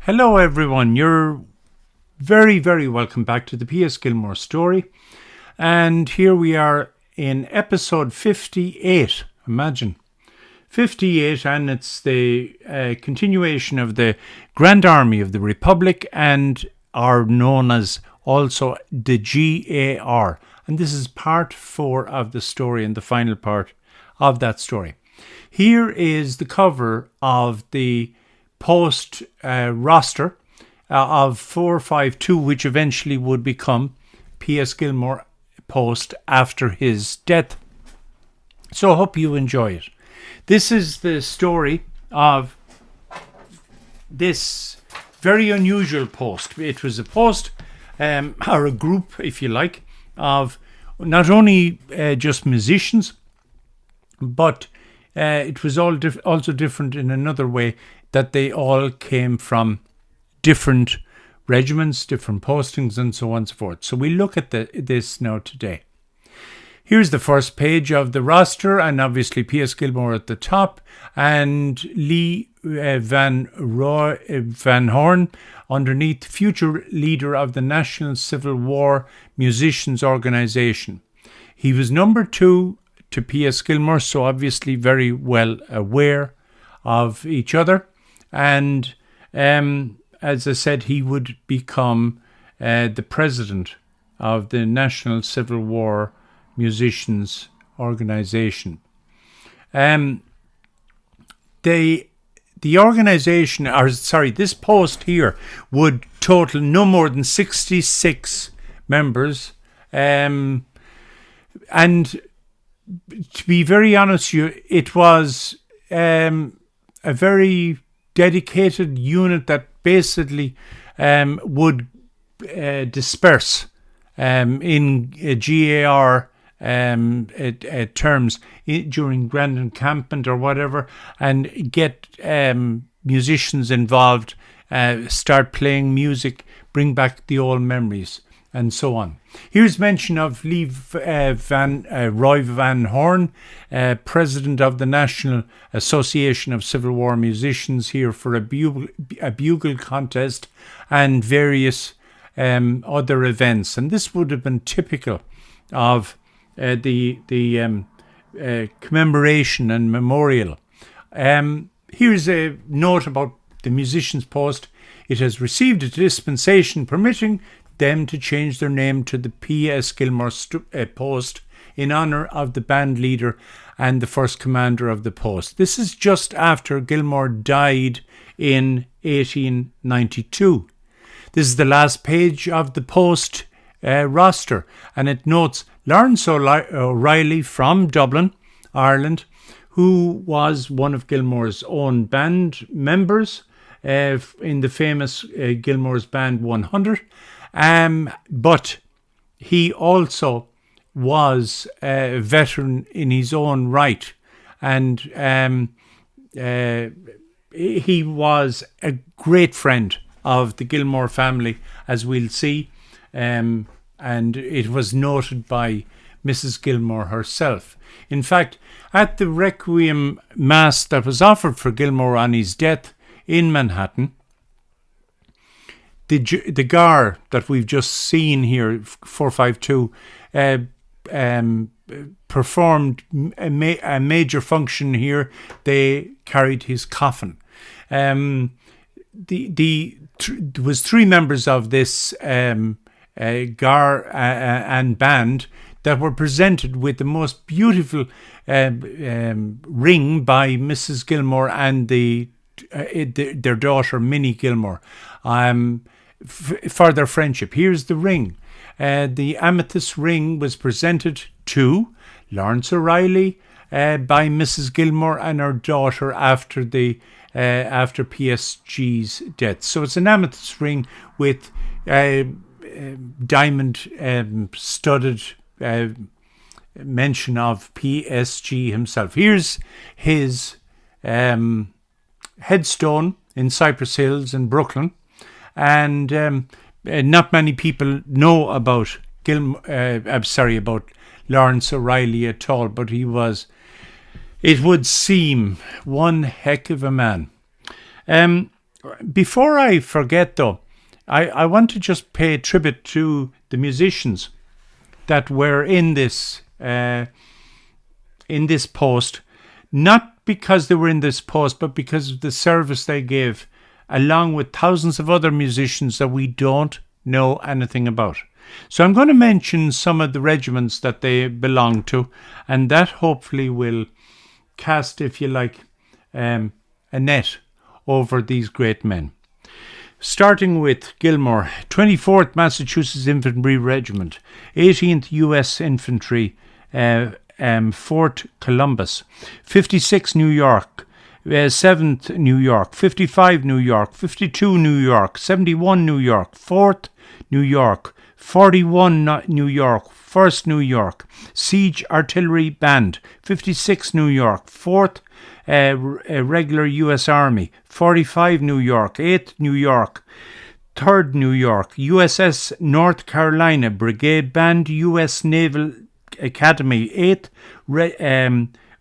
Hello, everyone. You're very, very welcome back to the P.S. Gilmore story. And here we are in episode 58. Imagine. 58, and it's the continuation of the Grand Army of the Republic and are known as also the GAR. And this is part 4 of the story and the final part of that story. Here is the cover of the post roster of 452, which eventually would become P.S. Gilmore Post after his death. So I hope you enjoy it. This is the story of this very unusual post. It was a post, or a group, if you like, of not only just musicians, but it was also different in another way, that they all came from different regiments, different postings, and so on and so forth. So we look at this now today. Here's the first page of the roster, and obviously P.S. Gilmore at the top, and Lee Van Horn underneath, future leader of the National Civil War Musicians Organization. He was number 2 to P.S. Gilmore, so obviously very well aware of each other. And as I said, he would become the president of the National Civil War Musicians Organization. The organization, this post here would total no more than 66 members. And to be very honest with you, it was a very dedicated unit that basically would disperse in GAR terms during grand encampment or whatever, and get musicians involved, start playing music, bring back the old memories, and so on. Here's mention of Roy Van Horn, president of the National Association of Civil War Musicians, here for a bugle contest and various other events. And this would have been typical of the commemoration and memorial. Here's a note about the musicians' post. It has received a dispensation permitting them to change their name to the P.S. Gilmore Post in honour of the band leader and the first commander of the post. This is just after Gilmore died in 1892. This is the last page of the post roster, and it notes Lawrence O'Reilly from Dublin, Ireland, who was one of Gilmore's own band members in the famous Gilmore's Band 100. But he also was a veteran in his own right, and he was a great friend of the Gilmore family, as we'll see, and it was noted by Mrs. Gilmore herself. In fact, at the Requiem Mass that was offered for Gilmore on his death in Manhattan, the GAR that we've just seen here, 452, performed a major function here. They carried his coffin. There was 3 members of this GAR and band that were presented with the most beautiful ring by Mrs. Gilmore and their daughter Minnie Gilmore, for their friendship. Here's the ring. The amethyst ring was presented to Lawrence O'Reilly by Mrs. Gilmore and her daughter after PSG's death. So it's an amethyst ring with diamond studded mention of PSG himself. Here's his headstone in Cypress Hills in Brooklyn, and not many people know about Lawrence O'Reilly at all, but he was, it would seem, one heck of a man. Before I forget, though, I want to just pay tribute to the musicians that were in this post, not because they were in this post, but because of the service they gave, along with thousands of other musicians that we don't know anything about. So I'm going to mention some of the regiments that they belong to, and that hopefully will cast, if you like, a net over these great men. Starting with Gilmore, 24th Massachusetts Infantry Regiment, 18th U.S. Infantry, Fort Columbus, 56 New York, 7th New York, 55 New York, 52 New York, 71 New York, 4th New York, 41 New York, 1st New York, Siege Artillery Band, 56 New York, 4th Regular U.S. Army, 45 New York, 8th New York, 3rd New York, USS North Carolina Brigade Band, U.S. Naval Academy, 8th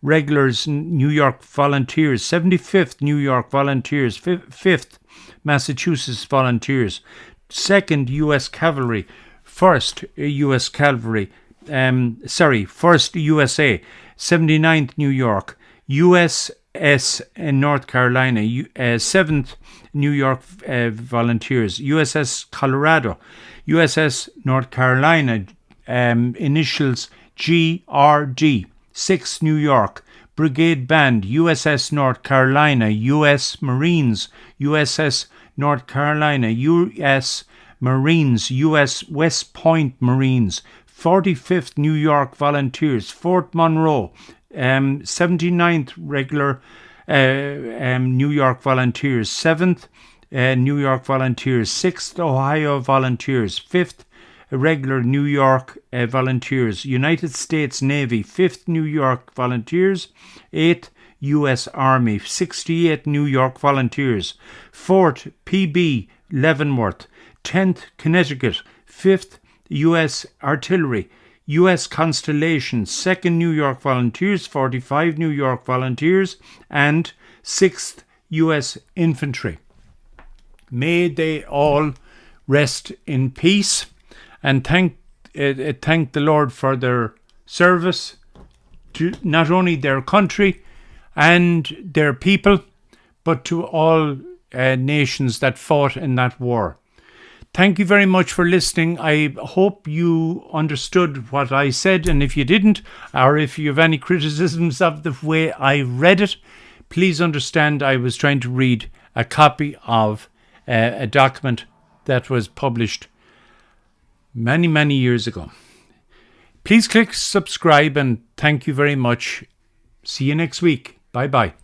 Regulars New York Volunteers, 75th New York Volunteers, 5th Massachusetts Volunteers, 2nd U.S. Cavalry, 1st U.S. Cavalry, 1st USA, 79th New York, USS in North Carolina, 7th New York Volunteers, USS Colorado, USS North Carolina, initials GRD, 6th New York, Brigade Band, USS North Carolina, U.S. Marines, USS North Carolina, U.S. Marines, U.S. West Point Marines, 45th New York Volunteers, Fort Monroe, 79th Regular New York Volunteers, 7th New York Volunteers, 6th Ohio Volunteers, 5th Regular New York Volunteers, United States Navy, 5th New York Volunteers, 8th U.S. Army, 68th New York Volunteers, 4th PB Leavenworth, 10th Connecticut, 5th U.S. Artillery, U.S. Constellation, 2nd New York Volunteers, 45 New York Volunteers, and 6th U.S. Infantry. May they all rest in peace, and thank the Lord for their service to not only their country and their people, but to all nations that fought in that war. Thank you very much for listening. I hope you understood what I said, and if you didn't, or if you have any criticisms of the way I read it, please understand I was trying to read a copy of a document that was published many, many years ago. Please click subscribe, and thank you very much. See you next week. Bye-bye.